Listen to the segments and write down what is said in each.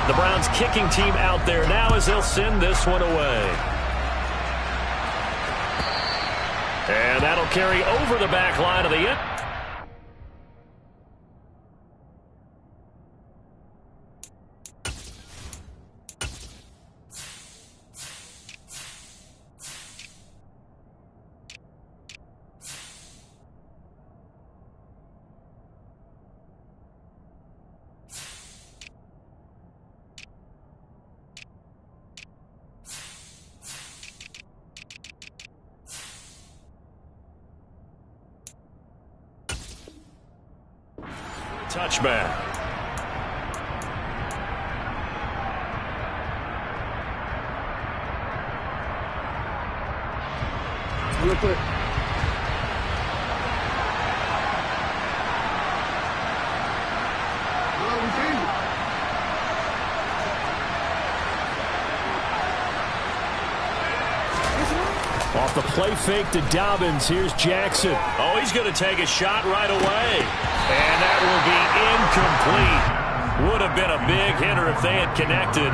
The Browns kicking team out there now as they'll send this one away. And that'll carry over the back line of the end. Touchback. Real quick. Off the play fake to Dobbins. Here's Jackson. Oh, he's going to take a shot right away. And that will be incomplete. Would have been a big hitter if they had connected.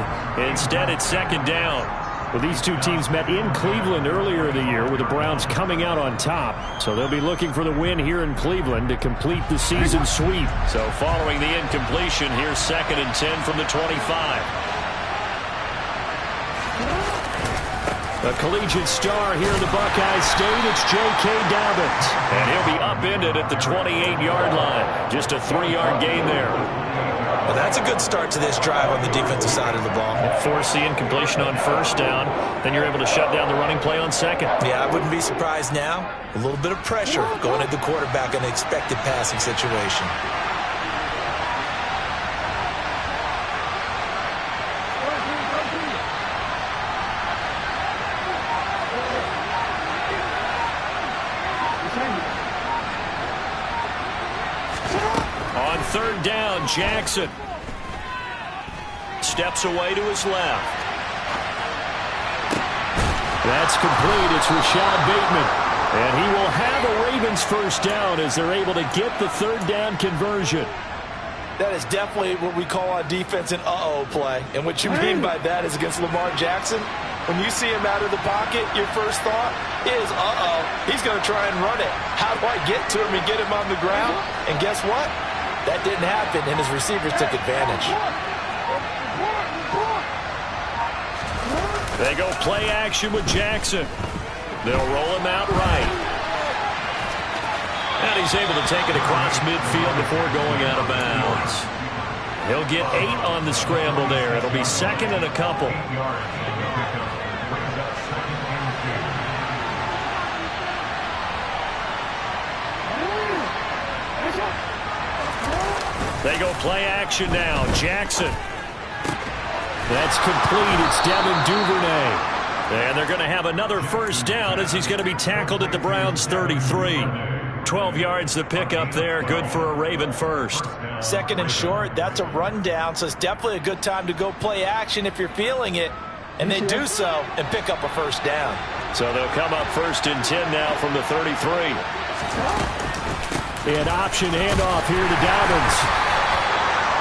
Instead, it's second down. Well, these two teams met in Cleveland earlier in the year with the Browns coming out on top. So they'll be looking for the win here in Cleveland to complete the season sweep. So following the incompletion, here's 2nd and 10 from the 25. A collegiate star here in the Buckeye State, it's J.K. Dobbins. And he'll be upended at the 28-yard line. Just a 3-yard gain there. Well, that's a good start to this drive on the defensive side of the ball. Force the incompletion on first down. Then you're able to shut down the running play on second. Yeah, I wouldn't be surprised now. A little bit of pressure going at the quarterback in an expected passing situation. On third down, Jackson steps away to his left. That's complete. It's Rashad Bateman. And he will have a Ravens first down as they're able to get the third down conversion. That is definitely what we call on defense an uh-oh play. And what you mean by that is against Lamar Jackson, when you see him out of the pocket, your first thought is, uh-oh, he's going to try and run it. How do I get to him and get him on the ground? And guess what? That didn't happen, and his receivers took advantage. They go play action with Jackson. They'll roll him out right. And he's able to take it across midfield before going out of bounds. He'll get 8 on the scramble there. It'll be 2nd and a couple. They go play action now. Jackson. That's complete. It's Devin Duvernay. And they're going to have another first down as he's going to be tackled at the Browns' 33. 12 yards to pick up there. Good for a Raven first. 2nd and short. That's a rundown, so it's definitely a good time to go play action if you're feeling it. And they do so and pick up a first down. So they'll come up 1st and 10 now from the 33. And option handoff here to Dobbins.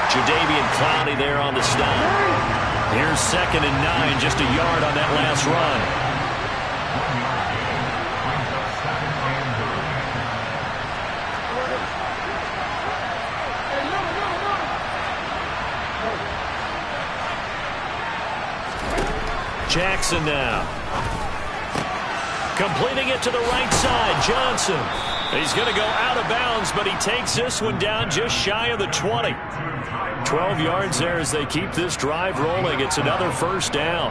Jadeveon Clowney there on the stop. Here's 2nd and 9, just a yard on that last run. Jackson now. Completing it to the right side, Johnson. He's going to go out of bounds, but he takes this one down just shy of the 20. 12 yards there as they keep this drive rolling. It's another first down.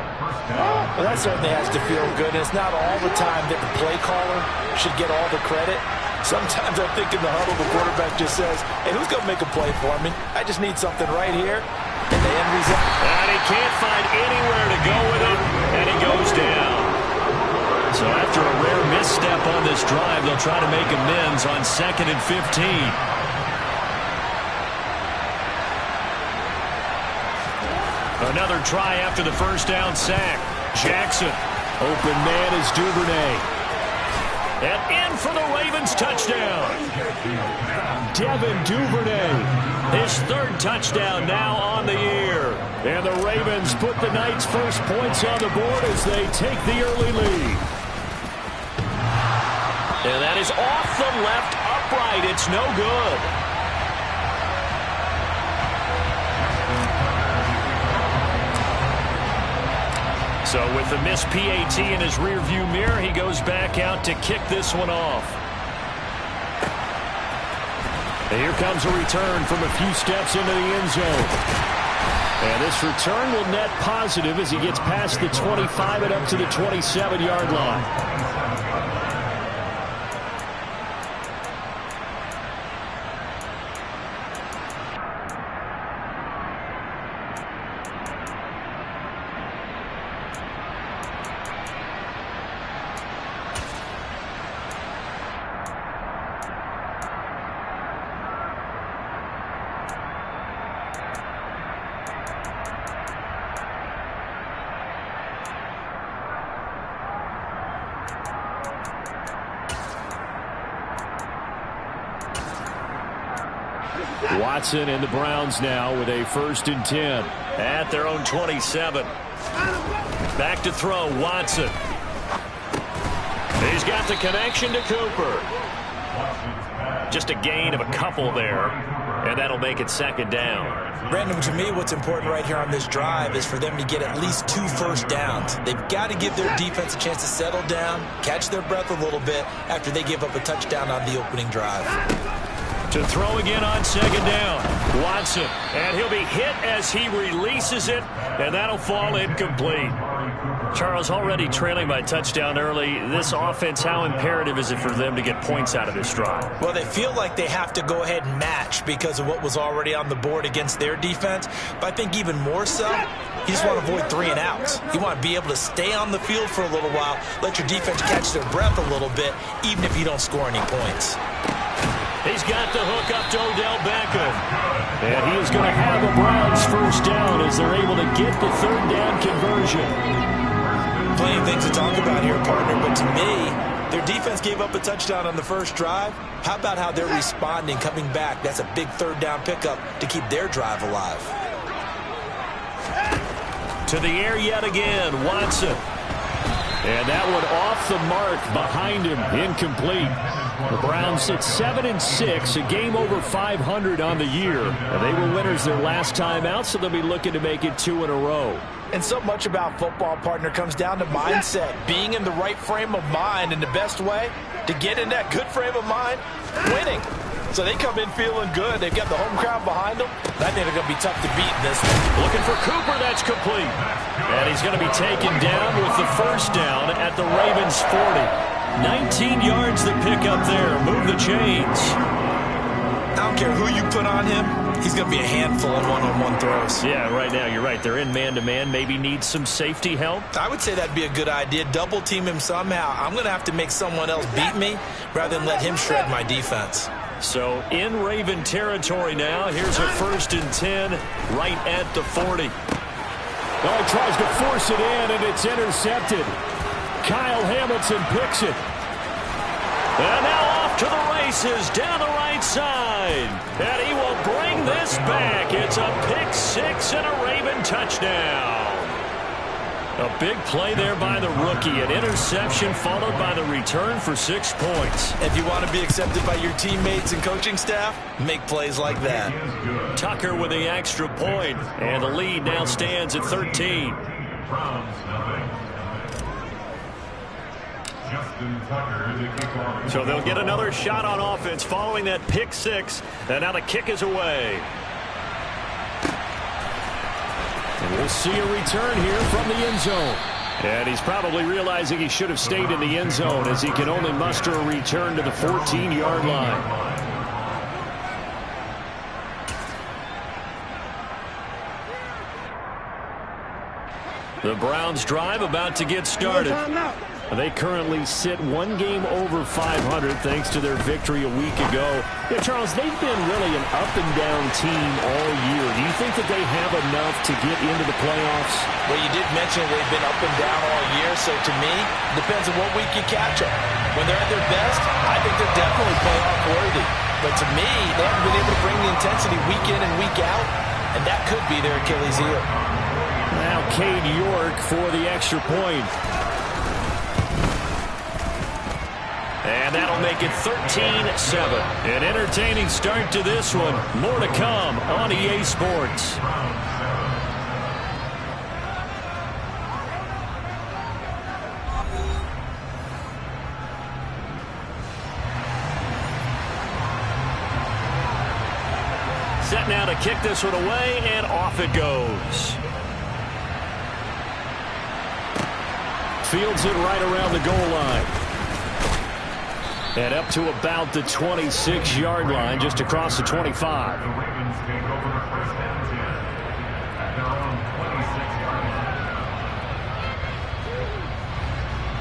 Well, that certainly has to feel good. It's not all the time that the play caller should get all the credit. Sometimes I think in the huddle, the quarterback just says, hey, who's going to make a play for me? I just need something right here. And the end result. And he can't find anywhere to go with it, and he goes down. So after a rare misstep on this drive, they'll try to make amends on 2nd and 15. Another try after the first down sack. Jackson. Open man is Duvernay. And in for the Ravens touchdown. Devin Duvernay. His 3rd touchdown now on the year. And And the Ravens put the Knights' first points on the board as they take the early lead. And that is off the left upright. It's no good. So with the missed PAT in his rearview mirror, he goes back out to kick this one off. And here comes a return from a few steps into the end zone. And this return will net positive as he gets past the 25 and up to the 27-yard line. Watson and the Browns now with a 1st and 10 at their own 27. Back to throw, Watson. He's got the connection to Cooper. Just a gain of a couple there, and that'll make it 2nd down. Brandon, to me, what's important right here on this drive is for them to get at least 2 first downs. They've got to give their defense a chance to settle down, catch their breath a little bit after they give up a touchdown on the opening drive. To throw again on 2nd down, Watson, and he'll be hit as he releases it, and that'll fall incomplete. Charles, already trailing by touchdown early. This offense, how imperative is it for them to get points out of this drive? Well, they feel like they have to go ahead and match because of what was already on the board against their defense. But I think even more so, you just want to avoid 3 and outs. You want to be able to stay on the field for a little while, let your defense catch their breath a little bit, even if you don't score any points. He's got the hook up to Odell Beckham. And he is going to have a Browns 1st down as they're able to get the 3rd down conversion. Plenty of things to talk about here, partner, but to me, their defense gave up a touchdown on the first drive. How about how they're responding, coming back? That's a big 3rd down pickup to keep their drive alive. To the air yet again, Watson. And that one off the mark behind him, incomplete. The Browns sit 7-6, a game over 500 on the year. And they were winners their last time out, so they'll be looking to make it 2 in a row. And so much about football, partner, comes down to mindset. Being in the right frame of mind, and the best way to get in that good frame of mind, winning. So they come in feeling good. They've got the home crowd behind them. I think they're going to be tough to beat in this one. Looking for Cooper, that's complete. And he's going to be taken down with the 1st down at the Ravens 40. 19 yards to pick up there. Move the chains. I don't care who you put on him. He's going to be a handful in one-on-one throws. Yeah, right now, you're right. They're in man-to-man. Maybe need some safety help. I would say that'd be a good idea. Double team him somehow. I'm going to have to make someone else beat me rather than let him shred my defense. So in Raven territory now. Here's a 1st and 10 right at the 40. Oh, he tries to force it in, and it's intercepted. Kyle Hamilton picks it. And now off to the races down the right side. And he will bring this back. It's a pick 6 and a Raven touchdown. A big play there by the rookie. An interception followed by the return for 6 points. If you want to be accepted by your teammates and coaching staff, make plays like that. Tucker with the extra point. And the lead now stands at 13. So they'll get another shot on offense following that pick 6. And now the kick is away. And we'll see a return here from the end zone. And he's probably realizing he should have stayed in the end zone as he can only muster a return to the 14-yard line. The Browns drive about to get started. They currently sit 1 game over 500 thanks to their victory a week ago. Yeah, Charles, they've been really an up-and-down team all year. Do you think that they have enough to get into the playoffs? Well, you did mention they've been up and down all year, so to me, it depends on what week you catch them. When they're at their best, I think they're definitely playoff worthy. But to me, they haven't been able to bring the intensity week in and week out. and that could be their Achilles heel. Now Cade York for the extra point. And that'll make it 13-7. An entertaining start to this one. More to come on EA Sports. Set now to kick this one away, and off it goes. Fields it right around the goal line. And up to about the 26-yard line, just across the 25.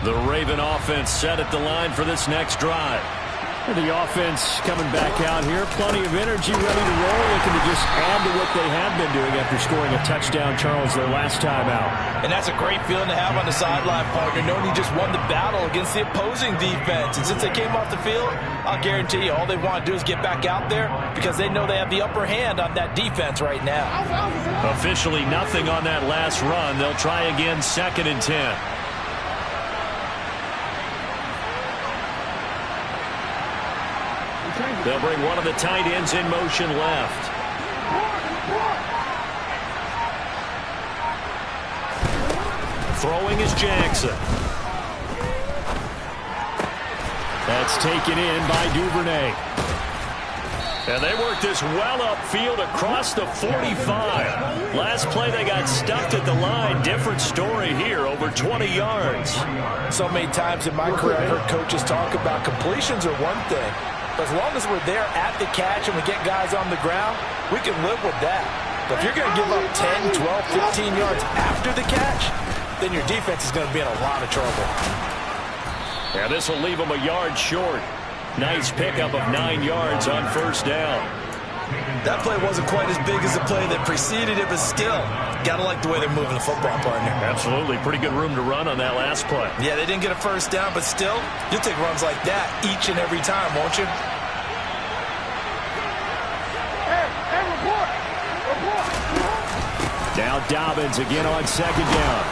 The Raven offense set at the line for this next drive. The offense coming back out here. Plenty of energy, ready to roll. Looking to just add to what they have been doing after scoring a touchdown, Charles, their last time out. And that's a great feeling to have on the sideline, partner, knowing you just won the battle against the opposing defense. And since they came off the field, I'll guarantee you all they want to do is get back out there because they know they have the upper hand on that defense right now. Officially nothing on that last run. They'll try again, 2nd and 10. They'll bring one of the tight ends in motion left. Throwing is Jackson. That's taken in by Duvernay. And they work this well upfield across the 45. Last play they got stuffed at the line. Different story here, over 20 yards. So many times in my career I heard coaches talk about completions are one thing. But as long as we're there at the catch and we get guys on the ground, we can live with that. But if you're going to give up 10, 12, 15 yards after the catch, then your defense is going to be in a lot of trouble. Yeah, this will leave them a yard short. Nice pickup of 9 yards on first down. That play wasn't quite as big as the play that preceded it, but still, got to like the way they're moving the football, partner. Absolutely. Pretty good room to run on that last play. Yeah, they didn't get a first down, but still, you'll take runs like that each and every time, won't you? Now Dobbins again on 2nd down.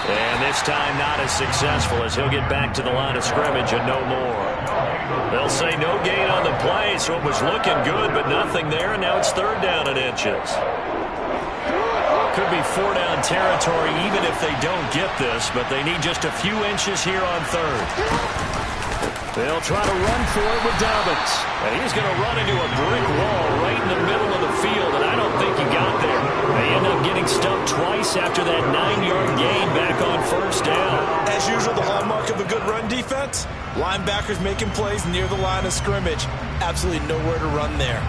And this time not as successful as he'll get back to the line of scrimmage and no more. They'll say no gain on the play, so it was looking good, but nothing there, and now it's 3rd down and inches. Could be 4-down territory even if they don't get this, but they need just a few inches here on 3rd. They'll try to run for it with Dobbins. And he's going to run into a brick wall right in the middle of the field, and I don't think he got there. They end up getting stumped twice after that 9-yard gain back on first down. As usual, the hallmark of a good run defense, linebackers making plays near the line of scrimmage. Absolutely nowhere to run there.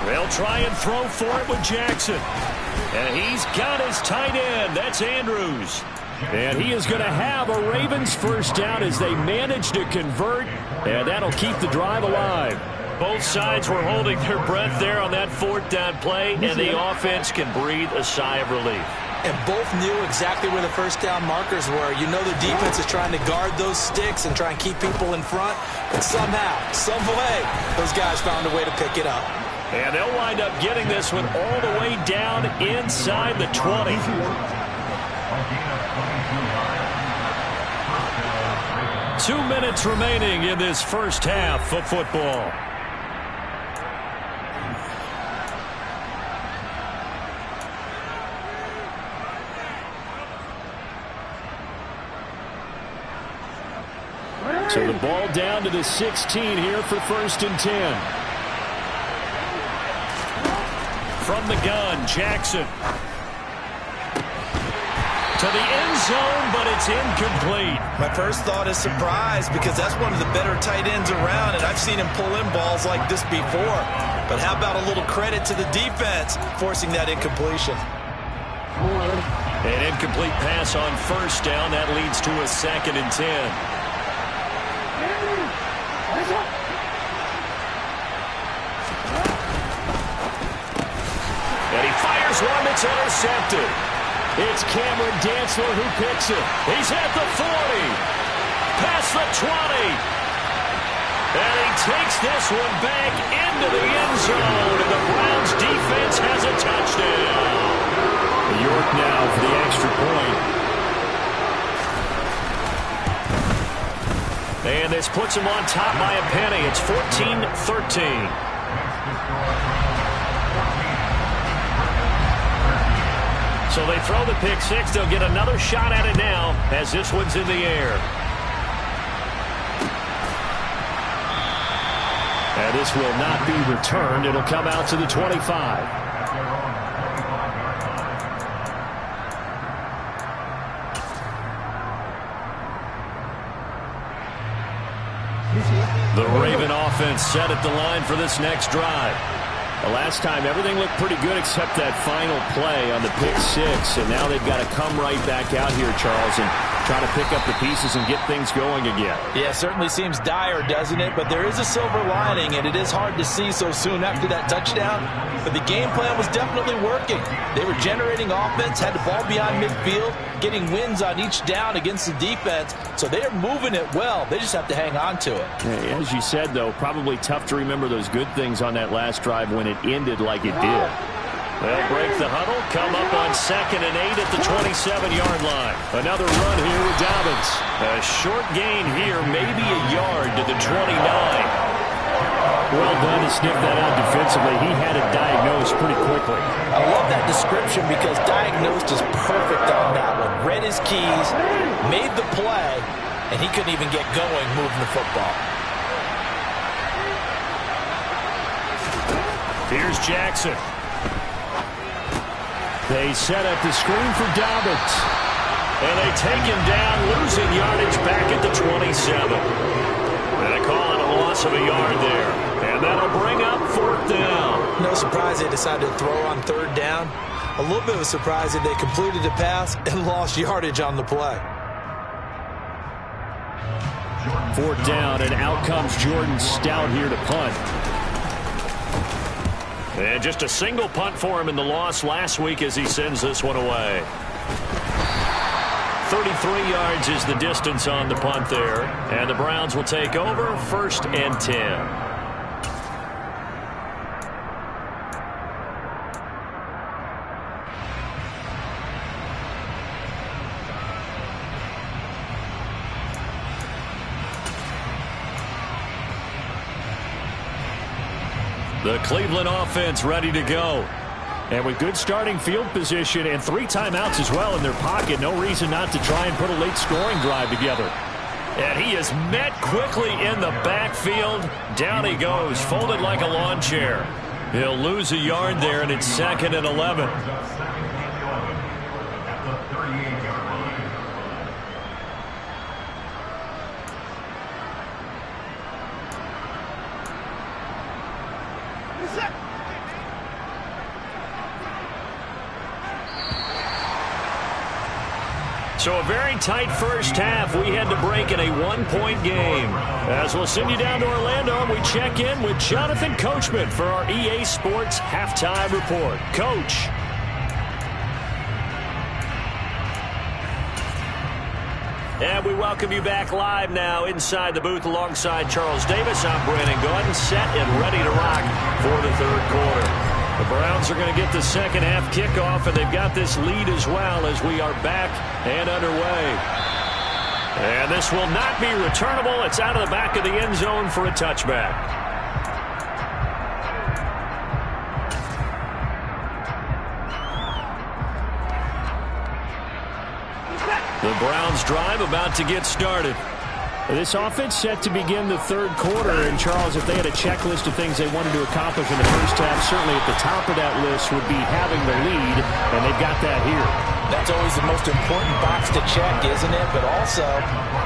They'll try and throw for it with Jackson. And he's got his tight end. That's Andrews. And he is going to have a Ravens first down as they manage to convert. And that'll keep the drive alive. Both sides were holding their breath there on that 4th down play, and the offense can breathe a sigh of relief. And both knew exactly where the first down markers were. You know the defense is trying to guard those sticks and try and keep people in front. But somehow, some way, those guys found a way to pick it up. And they'll wind up getting this one all the way down inside the 20. Two minutes remaining in this first half of football. So the ball down to the 16 here for 1st and 10. From the gun, Jackson. To the end zone, but it's incomplete. My first thought is surprise because that's one of the better tight ends around, and I've seen him pull in balls like this before. But how about a little credit to the defense forcing that incompletion? An incomplete pass on first down. That leads to a 2nd and 10. And he fires one that's intercepted. It's Cameron Dantzler who picks it. He's at the 40. Past the 20. And he takes this one back into the end zone. And the Browns defense has a touchdown. York now for the extra point. And this puts him on top by a penny. It's 14-13. So they throw the pick six. They'll get another shot at it now as this one's in the air. And this will not be returned. It'll come out to the 25. The Raven offense set at the line for this next drive. The last time, everything looked pretty good except that final play on the pick six. And now they've got to come right back out here, Charles, and try to pick up the pieces and get things going again. Yeah, certainly seems dire, doesn't it? But there is a silver lining, and it is hard to see so soon after that touchdown. But the game plan was definitely working. They were generating offense, had the ball beyond midfield, getting wins on each down against the defense. So they are moving it well. They just have to hang on to it. As you said, though, probably tough to remember those good things on that last drive when it ended like it did. They'll break the huddle, come up on 2nd and 8 at the 27-yard line. Another run here with Dobbins. A short gain here, maybe a yard to the 29. Well done to sniff that out defensively. He had it diagnosed pretty quickly. I love that description because diagnosed is perfect on that one. Read his keys, made the play, and he couldn't even get going moving the football. Here's Jackson. They set up the screen for Dobbins. And they take him down, losing yardage back at the 27. And they call it a loss of a yard there. And that'll bring up 4th down. No surprise they decided to throw on 3rd down. A little bit of a surprise that they completed the pass and lost yardage on the play. 4th down, and out comes Jordan Stout here to punt. And just a single punt for him in the loss last week as he sends this one away. 33 yards is the distance on the punt there. And the Browns will take over 1st and 10. The Cleveland offense ready to go. And with good starting field position and 3 timeouts as well in their pocket, no reason not to try and put a late scoring drive together. And he is met quickly in the backfield. Down he goes, folded like a lawn chair. He'll lose a yard there, and it's 2nd and 11. So a very tight first half. We had to break in a 1-point game. As we'll send you down to Orlando, and we check in with Jonathan Coachman for our EA Sports Halftime Report. Coach. And we welcome you back live now inside the booth alongside Charles Davis. I'm Brandon Gaudin, set and ready to rock for the 3rd quarter. The Browns are going to get the second half kickoff, and they've got this lead as well as we are back and underway. And this will not be returnable. It's out of the back of the end zone for a touchback. The Browns drive about to get started. This offense set to begin the 3rd quarter. And, Charles, if they had a checklist of things they wanted to accomplish in the first half, certainly at the top of that list would be having the lead, and they've got that here. That's always the most important box to check, isn't it? But also,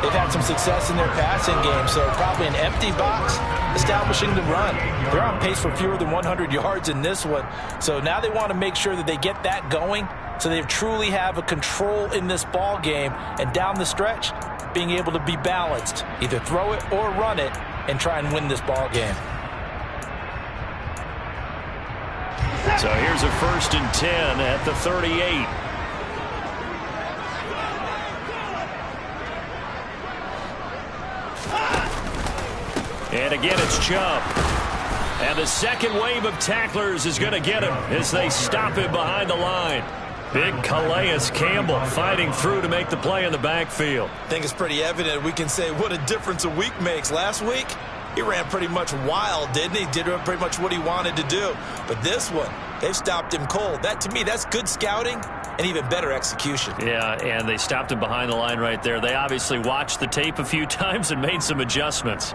they've had some success in their passing game, so probably an empty box establishing the run. They're on pace for fewer than 100 yards in this one, so now they want to make sure that they get that going So they truly have a control in this ball game, and down the stretch, being able to be balanced, either throw it or run it, and try and win this ball game. So here's a 1st and 10 at the 38. And again, it's Chubb. And the second wave of tacklers is going to get him as they stop him behind the line. Big Calais Campbell fighting through to make the play in the backfield. I think it's pretty evident we can say what a difference a week makes. Last week, he ran pretty much wild, didn't he? Did pretty much what he wanted to do. But this one, they've stopped him cold. That, to me, that's good scouting and even better execution. Yeah, and they stopped him behind the line right there. They obviously watched the tape a few times and made some adjustments.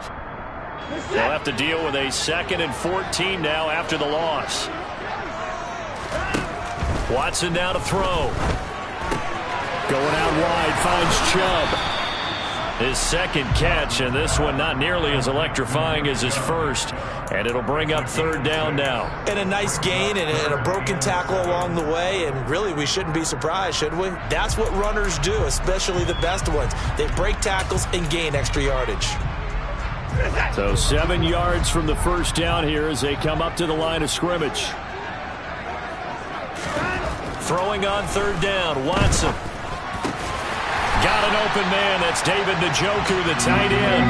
They'll have to deal with a 2nd and 14 now after the loss. Watson now to throw. Going out wide, finds Chubb. His second catch, and this one not nearly as electrifying as his first. And it'll bring up 3rd down now. And a nice gain and a broken tackle along the way, and really we shouldn't be surprised, should we? That's what runners do, especially the best ones. They break tackles and gain extra yardage. So 7 yards from the 1st down here as they come up to the line of scrimmage. Throwing on 3rd down, Watson. Got an open man. That's David Njoku, the tight end.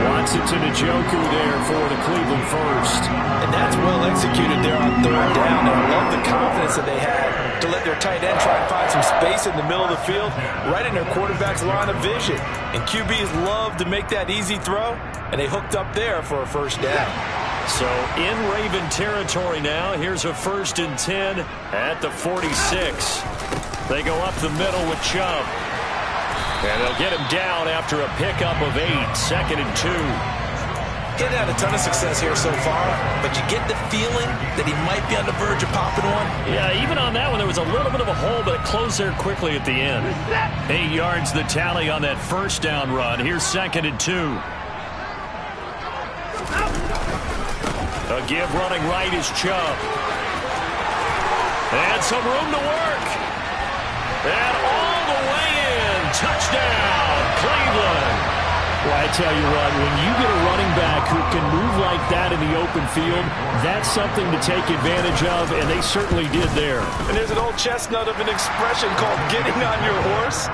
Watson to Njoku there for the Cleveland first. And that's well executed there on 3rd down. And I love the confidence that they had to let their tight end try and find some space in the middle of the field, right in their quarterback's line of vision. And QBs love to make that easy throw, and they hooked up there for a 1st down. So in Raven territory now. Here's a 1st and 10 at the 46. They go up the middle with Chubb. And they'll get him down after a pickup of 8, 2nd and 2. He's had a ton of success here so far, but you get the feeling that he might be on the verge of popping one. Yeah, even on that one, there was a little bit of a hole, but it closed there quickly at the end. 8 yards the tally on that 1st down run. Here's 2nd and 2. A give running right is Chubb. And some room to work. And all the way in. Touchdown, Cleveland. Well, I tell you what, when you get a running back who can move like that in the open field, that's something to take advantage of, and they certainly did there. And there's an old chestnut of an expression called getting on your horse.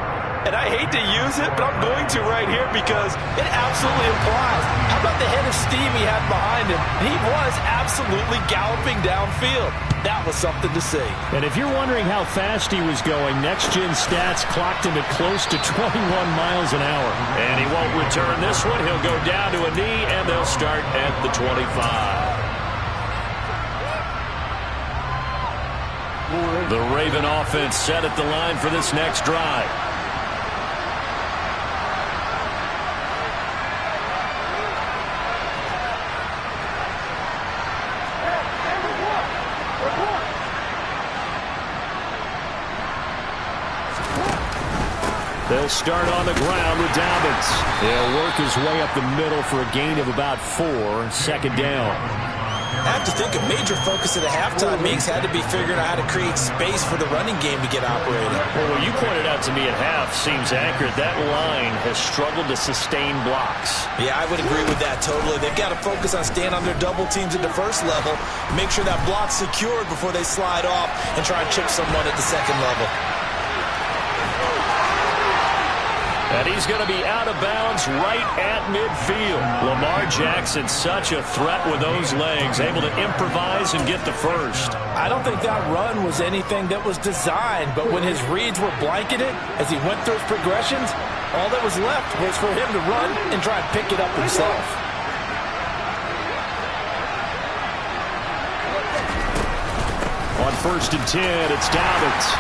And I hate to use it, but I'm going to right here because it absolutely applies. How about the head of steam he had behind him? He was absolutely galloping downfield. That was something to see. And if you're wondering how fast he was going, Next Gen Stats clocked him at close to 21 miles an hour. And he won't return this one. He'll go down to a knee, and they'll start at the 25. The Raven offense set at the line for this next drive. They'll start on the ground with Dobbins. He'll work his way up the middle for a gain of about 4, 2nd down. I have to think a major focus of the halftime meetings had to be figuring out how to create space for the running game to get operated. Well, what you pointed out to me at half seems accurate. That line has struggled to sustain blocks. Yeah, I would agree with that totally. They've got to focus on staying under double teams at the 1st level, make sure that block's secured before they slide off and try and chip someone at the 2nd level. And he's going to be out of bounds right at midfield. Lamar Jackson, such a threat with those legs, able to improvise and get the first. I don't think that run was anything that was designed, but when his reads were blanketed as he went through his progressions, all that was left was for him to run and try and pick it up himself. On 1st and 10, it's Dobbins.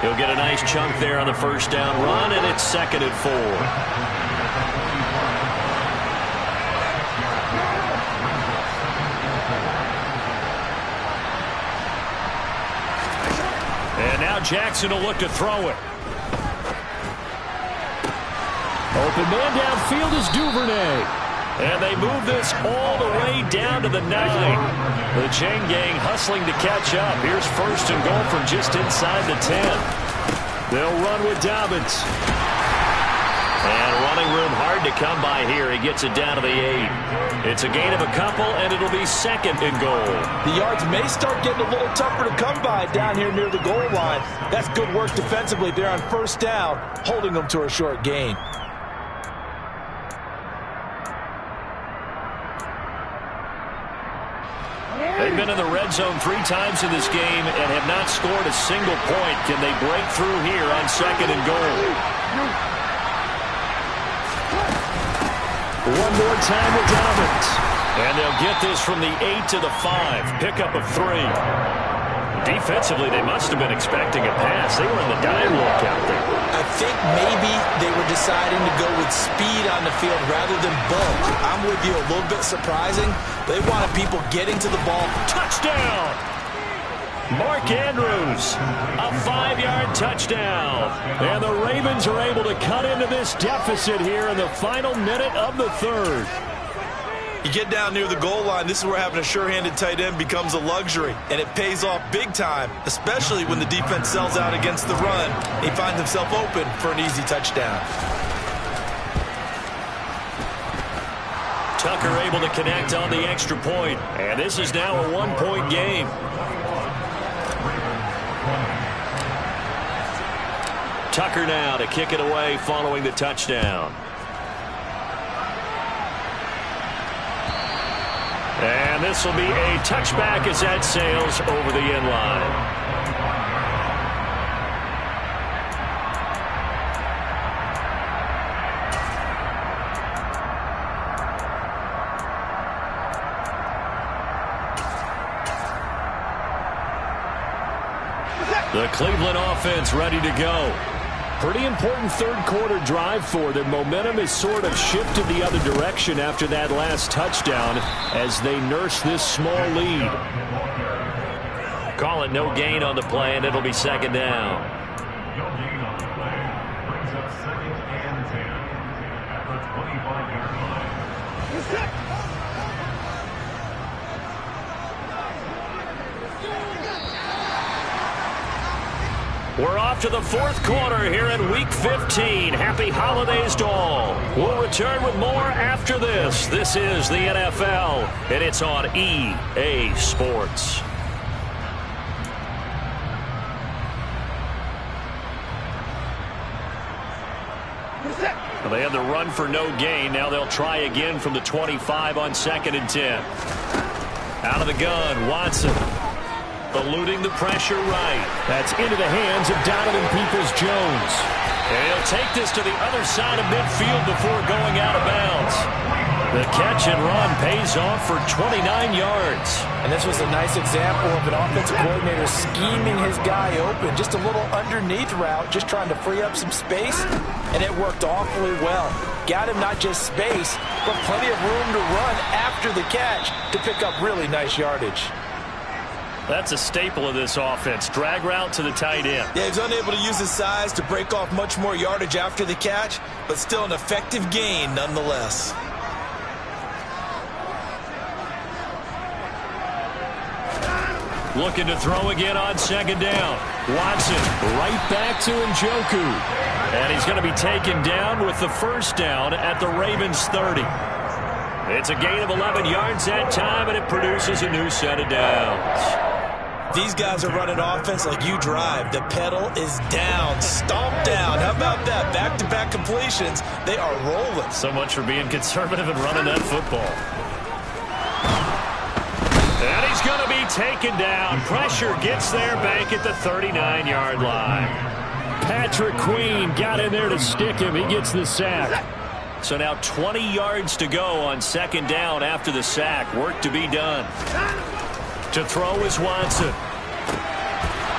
He'll get a nice chunk there on the 1st down run, and it's 2nd and 4. And now Jackson will look to throw it. Open man downfield is Duvernay. And they move this all the way down to the 9. The chain gang hustling to catch up. Here's first and goal from just inside the 10. They'll run with Dobbins. And running room hard to come by here. He gets it down to the 8. It's a gain of a couple, and it'll be second and goal. The yards may start getting a little tougher to come by down here near the goal line. That's good work defensively there on first down, holding them to a short gain. They've been in the red zone 3 times in this game and have not scored a single point. Can they break through here on second and goal? One more time with Dobbins. And they'll get this from the 8 to the 5. Pickup of 3. Defensively, they must have been expecting a pass. They were in the dime look out there. I think maybe they were deciding to go with speed on the field rather than bulk. I'm with you, a little bit surprising. They wanted people getting to the ball. Touchdown! Mark Andrews, a 5-yard touchdown. And the Ravens are able to cut into this deficit here in the final minute of the 3rd. You get down near the goal line, this is where having a sure-handed tight end becomes a luxury, and it pays off big time, especially when the defense sells out against the run. He finds himself open for an easy touchdown. Tucker able to connect on the extra point, and this is now a 1-point game. Tucker now to kick it away following the touchdown. And this will be a touchback as that sails over the end line. The Cleveland offense ready to go. Pretty important third-quarter drive for them. Momentum has sort of shifted the other direction after that last touchdown as they nurse this small lead. Call it no gain on the play, and it'll be second down. No gain on the play. Brings up second and 10 at the 25-yard line. We're off to the 4th quarter here in Week 15. Happy holidays to all. We'll return with more after this. This is the NFL, and it's on EA Sports. Well, they had the run for no gain. Now they'll try again from the 25 on 2nd and 10. Out of the gun, Watson. Eluding the pressure right. That's into the hands of Donovan Peoples-Jones. And he'll take this to the other side of midfield before going out of bounds. The catch and run pays off for 29 yards. And this was a nice example of an offensive coordinator scheming his guy open. Just a little underneath route, just trying to free up some space, and it worked awfully well. Got him not just space, but plenty of room to run after the catch to pick up really nice yardage. That's a staple of this offense. Drag route to the tight end. Yeah, he's unable to use his size to break off much more yardage after the catch, but still an effective gain nonetheless. Looking to throw again on 2nd down. Watson right back to Njoku. And he's going to be taken down with the first down at the Ravens 30. It's a gain of 11 yards that time, and it produces a new set of downs. These guys are running offense like you drive. The pedal is down, stomped down. How about that? Back-to-back completions. They are rolling. So much for being conservative and running that football. And he's going to be taken down. Pressure gets there back at the 39-yard line. Patrick Queen got in there to stick him. He gets the sack. So now 20 yards to go on 2nd down after the sack. Work to be done. To throw is Watson.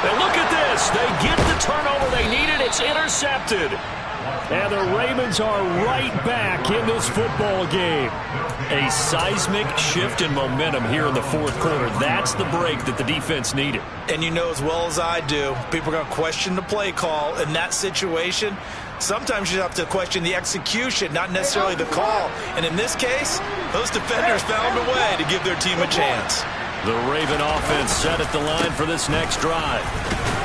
And look at this. They get the turnover they needed. It's intercepted. And the Ravens are right back in this football game. A seismic shift in momentum here in the fourth quarter. That's the break that the defense needed. And you know as well as I do, people are going to question the play call in that situation. Sometimes you have to question the execution, not necessarily the call. And in this case, those defenders found a way to give their team a chance. The Raven offense set at the line for this next drive.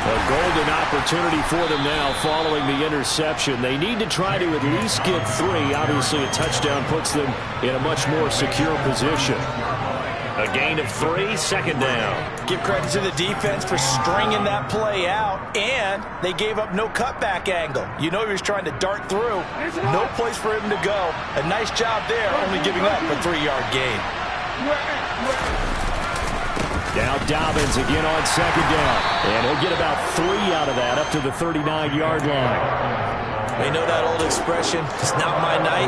A golden opportunity for them now following the interception. They need to try to at least get 3. Obviously, a touchdown puts them in a much more secure position. A gain of 3, second down. Give credit to the defense for stringing that play out, and they gave up no cutback angle. You know he was trying to dart through. No place for him to go. A nice job there, only giving up a 3-yard gain. Now Dobbins again on second down. And he'll get about 3 out of that up to the 39-yard line. We know that old expression, it's not my night.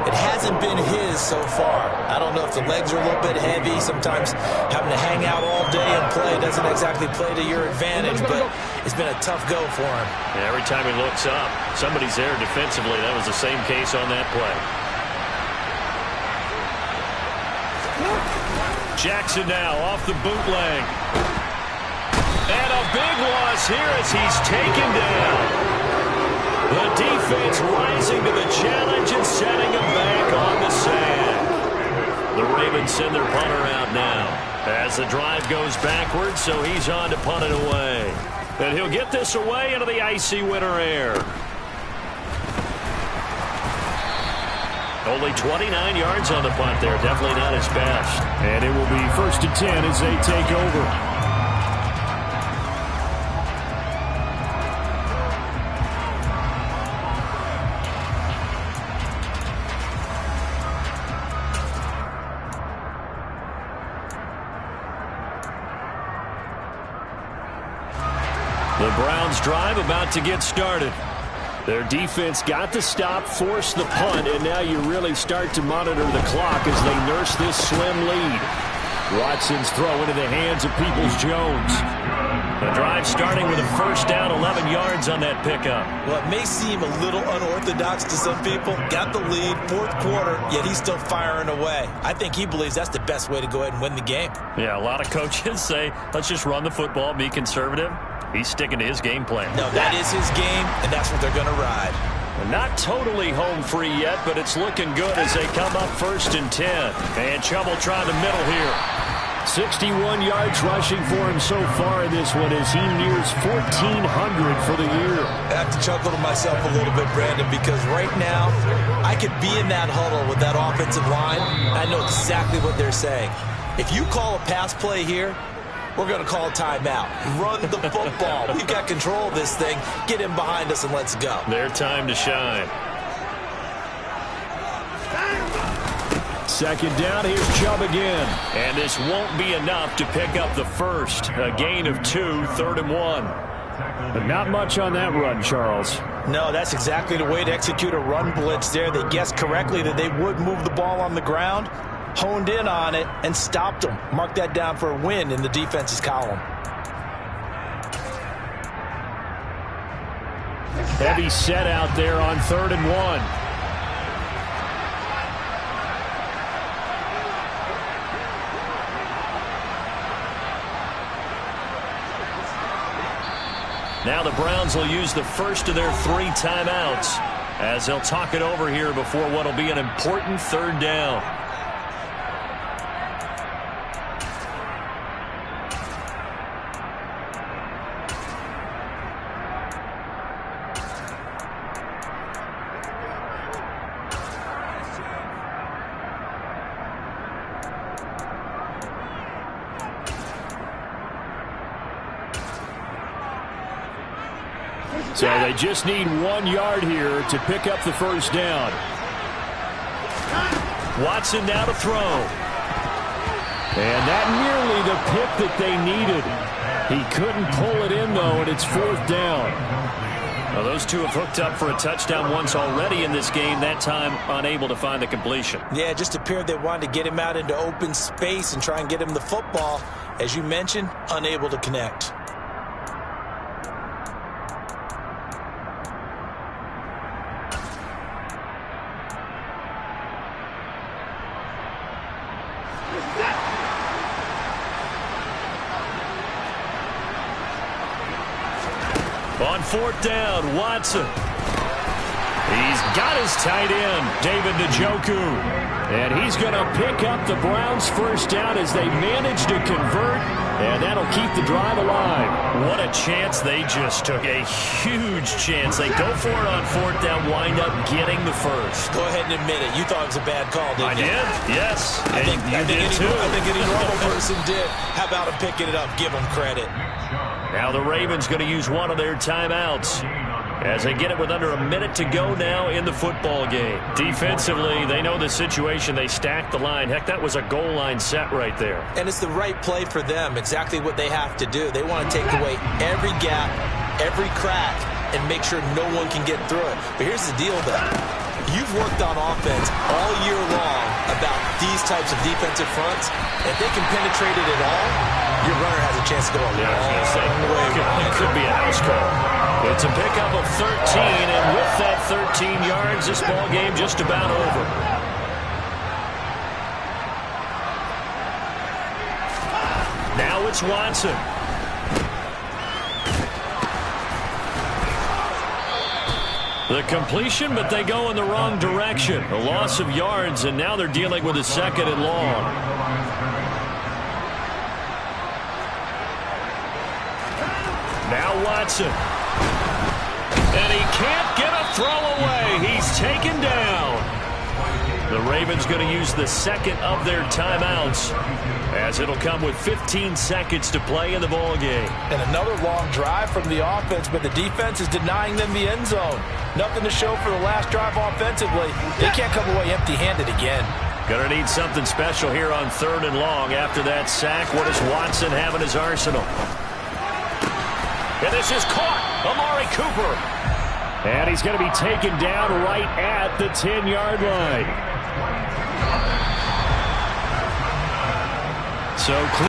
It hasn't been his so far. I don't know if the legs are a little bit heavy. Sometimes having to hang out all day and play doesn't exactly play to your advantage, but it's been a tough go for him. And every time he looks up, somebody's there defensively. That was the same case on that play. Jackson now off the bootleg. And a big loss here as he's taken down. The defense rising to the challenge and setting him back on the sand. The Ravens send their punter out now as the drive goes backwards, so he's on to punt it away. And he'll get this away into the icy winter air. Only 29 yards on the punt there. Definitely not his best. And it will be 1st and 10 as they take over. The Browns drive about to get started. Their defense got the stop, forced the punt, and now you really start to monitor the clock as they nurse this slim lead. Watson's throw into the hands of Peoples-Jones. The drive starting with a first down, 11 yards on that pickup. Well, it may seem a little unorthodox to some people. Got the lead, fourth quarter, yet he's still firing away. I think he believes that's the best way to go ahead and win the game. Yeah, a lot of coaches say, let's just run the football, be conservative. He's sticking to his game plan. No, that is his game, and that's what they're going to ride. Not totally home free yet, but it's looking good as they come up 1st and 10. And Chubb will try the middle here. 61 yards rushing for him so far in this one as he nears 1,400 for the year. I have to chuckle to myself a little bit, Brandon, because right now I could be in that huddle with that offensive line. I know exactly what they're saying. If you call a pass play here, we're going to call a timeout. Run the football. We've got control of this thing. Get him behind us and let's go. Their time to shine. Second down, here's Chubb again. And this won't be enough to pick up the first. A gain of 2, 3rd and 1. But not much on that run, Charles. No, that's exactly the way to execute a run blitz there. They guessed correctly that they would move the ball on the ground, honed in on it, and stopped them. Mark that down for a win in the defense's column. Heavy set out there on 3rd and 1. Now the Browns will use the first of their 3 timeouts as they'll talk it over here before what will be an important 3rd down. So they just need 1 yard here to pick up the first down. Watson now to throw. And that nearly the pick that they needed. He couldn't pull it in, though, and it's 4th down. Well, those two have hooked up for a touchdown once already in this game, that time unable to find the completion. Yeah, it just appeared they wanted to get him out into open space and try and get him the football. As you mentioned, unable to connect. On fourth down, Watson. He's got his tight end, David Njoku. And he's going to pick up the Browns' first down as they manage to convert, and that'll keep the drive alive. What a chance they just took. A huge chance. They go for it on fourth down, wind up getting the first. Go ahead and admit it. You thought it was a bad call, didn't you? I did, yes. I think any normal person did. How about him picking it up? Give him credit. Now the Ravens going to use one of their timeouts as they get it with under a minute to go now in the football game. Defensively, they know the situation. They stack the line. Heck, that was a goal line set right there. And it's the right play for them, exactly what they have to do. They want to take away every gap, every crack, and make sure no one can get through it. But here's the deal, though. You've worked on offense all year long about these types of defensive fronts. If they can penetrate it at all, your runner has a chance to go a long way. It could be a house call. It's a pickup of 13, and with that 13 yards, this ball game just about over. Now it's Watson. The completion, but they go in the wrong direction. A loss of yards, and now they're dealing with a second and long. Now Watson. And he can't get a throw away. He's taken down. The Ravens going to use the second of their timeouts as it'll come with 15 seconds to play in the ball game. And another long drive from the offense, but the defense is denying them the end zone. Nothing to show for the last drive offensively. They can't come away empty-handed again. Going to need something special here on third and long after that sack. What does Watson have in his arsenal? And this is caught. Amari Cooper. And he's going to be taken down right at the 10-yard line. So